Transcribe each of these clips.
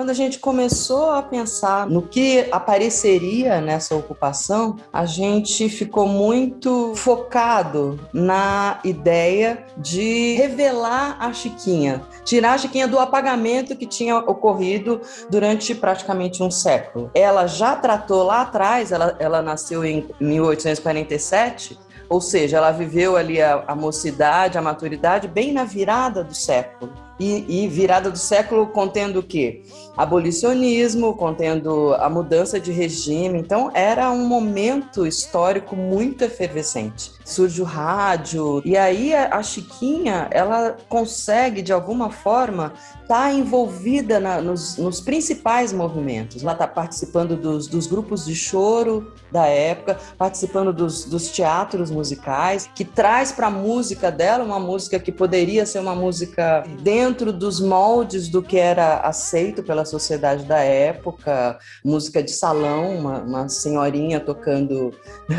Quando a gente começou a pensar no que apareceria nessa ocupação, a gente ficou muito focado na ideia de revelar a Chiquinha, tirar a Chiquinha do apagamento que tinha ocorrido durante praticamente um século. Ela já tratou lá atrás, ela nasceu em 1847, ou seja, ela viveu ali a mocidade, a maturidade, bem na virada do século. E virada do século contendo o quê? Abolicionismo, contendo a mudança de regime. Então, era um momento histórico muito efervescente. Surge o rádio, e aí a Chiquinha, ela consegue, de alguma forma, estar envolvida nos principais movimentos. Ela está participando dos grupos de choro da época, participando dos teatros musicais, que traz para a música dela uma música que poderia ser uma música dentro dos moldes do que era aceito pela sociedade da época, música de salão, uma senhorinha tocando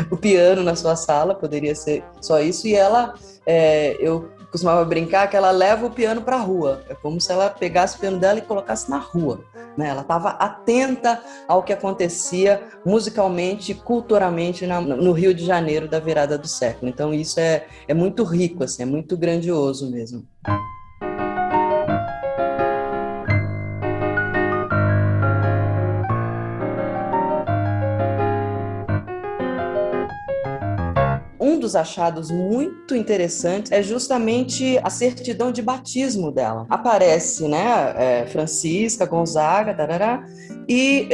o piano na sua sala, poderia ser só isso, e ela, eu costumava brincar que ela leva o piano para a rua, é como se ela pegasse o piano dela e colocasse na rua, né? Ela estava atenta ao que acontecia musicalmente e culturalmente no Rio de Janeiro da virada do século, então isso é muito rico, assim, é muito grandioso mesmo. Um dos achados muito interessantes é justamente a certidão de batismo dela. Aparece, né, Francisca Gonzaga, tarará, e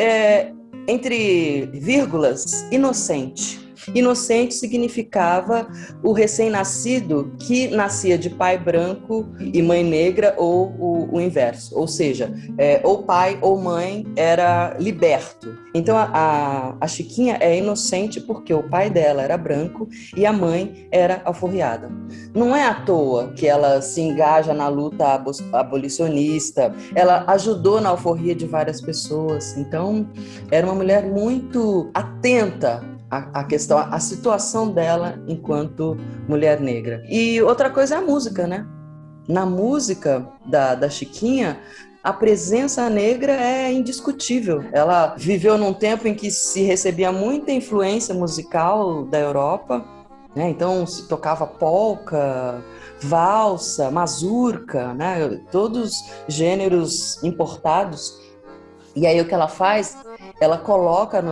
entre vírgulas, inocente. Inocente significava o recém-nascido que nascia de pai branco e mãe negra, ou o inverso, ou seja, ou pai ou mãe era liberto. Então a Chiquinha é inocente porque o pai dela era branco e a mãe era alforriada. Não é à toa que ela se engaja na luta abolicionista, ela ajudou na alforria de várias pessoas, então era uma mulher muito atenta a questão, a situação dela enquanto mulher negra. E outra coisa é a música, né? Na música da Chiquinha, a presença negra é indiscutível. Ela viveu num tempo em que se recebia muita influência musical da Europa, né? Então se tocava polca, valsa, mazurca, né? Todos gêneros importados. E aí o que ela faz? Ela coloca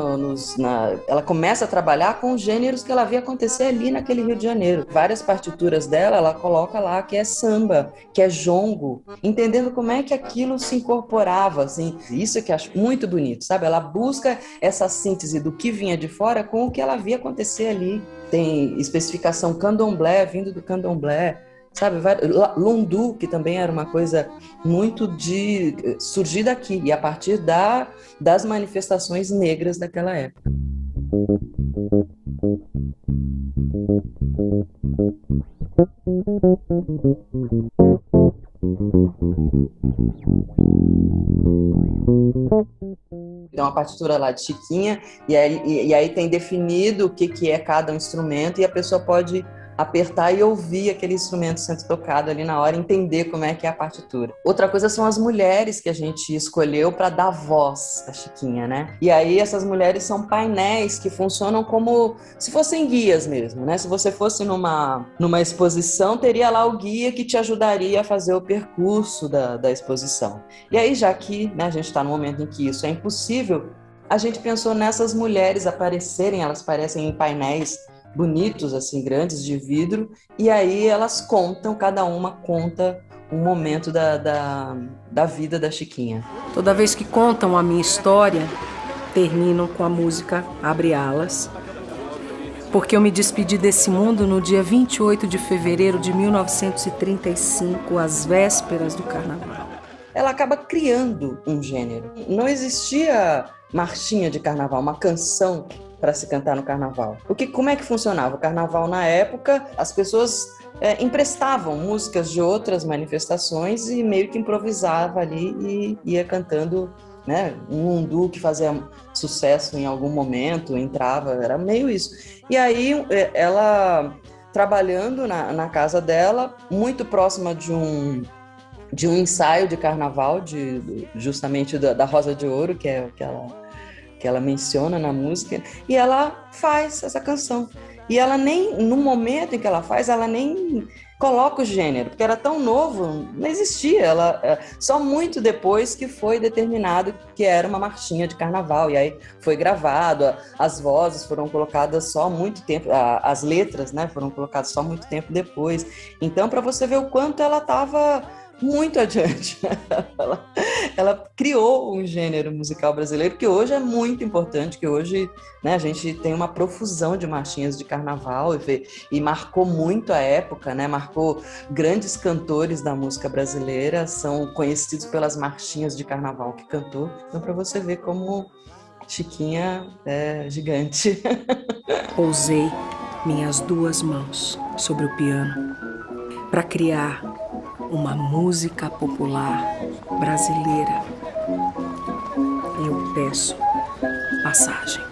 ela começa a trabalhar com os gêneros que ela via acontecer ali naquele Rio de Janeiro. Várias partituras dela, ela coloca lá que é samba, que é jongo, entendendo como é que aquilo se incorporava, assim. Isso que eu acho muito bonito, sabe? Ela busca essa síntese do que vinha de fora com o que ela via acontecer ali. Tem especificação candomblé, vindo do candomblé, sabe, lundu, que também era uma coisa muito de surgir daqui e a partir das manifestações negras daquela época. Então a partitura lá de Chiquinha e aí tem definido o que é cada instrumento e a pessoa pode apertar e ouvir aquele instrumento sendo tocado ali na hora, entender como é que é a partitura. Outra coisa são as mulheres que a gente escolheu para dar voz à Chiquinha, né? E aí essas mulheres são painéis que funcionam como se fossem guias mesmo, né? Se você fosse numa exposição, teria lá o guia que te ajudaria a fazer o percurso da exposição. E aí, já que, né, a gente está no momento em que isso é impossível, a gente pensou nessas mulheres aparecerem, elas aparecem em painéis bonitos, assim, grandes, de vidro, e aí elas contam, cada uma conta um momento da vida da Chiquinha. Toda vez que contam a minha história, terminam com a música Abre Alas, porque eu me despedi desse mundo no dia 28 de fevereiro de 1935, às vésperas do Carnaval. Ela acaba criando um gênero. Não existia marchinha de carnaval, uma canção para se cantar no carnaval. Como é que funcionava? O carnaval, na época, as pessoas emprestavam músicas de outras manifestações e meio que improvisava ali e ia cantando, né, um lundu que fazia sucesso em algum momento, entrava, era meio isso. E aí ela, trabalhando na casa dela, muito próxima de um de um ensaio de carnaval, justamente da Rosa de Ouro, que é que ela menciona na música, e ela faz essa canção. E ela nem, no momento em que ela faz, ela nem coloca o gênero, porque era tão novo, não existia. Só muito depois que foi determinado que era uma marchinha de carnaval, e aí foi gravado, as vozes foram colocadas só muito tempo, as letras, né, foram colocadas só muito tempo depois. Então, para você ver o quanto ela estava muito adiante. Ela criou um gênero musical brasileiro que hoje é muito importante, que hoje, né, a gente tem uma profusão de marchinhas de carnaval e marcou muito a época, né, marcou grandes cantores da música brasileira, são conhecidos pelas marchinhas de carnaval que cantou. Então, para você ver como Chiquinha é gigante. Pousei minhas duas mãos sobre o piano para criar uma música popular brasileira. Eu peço passagem.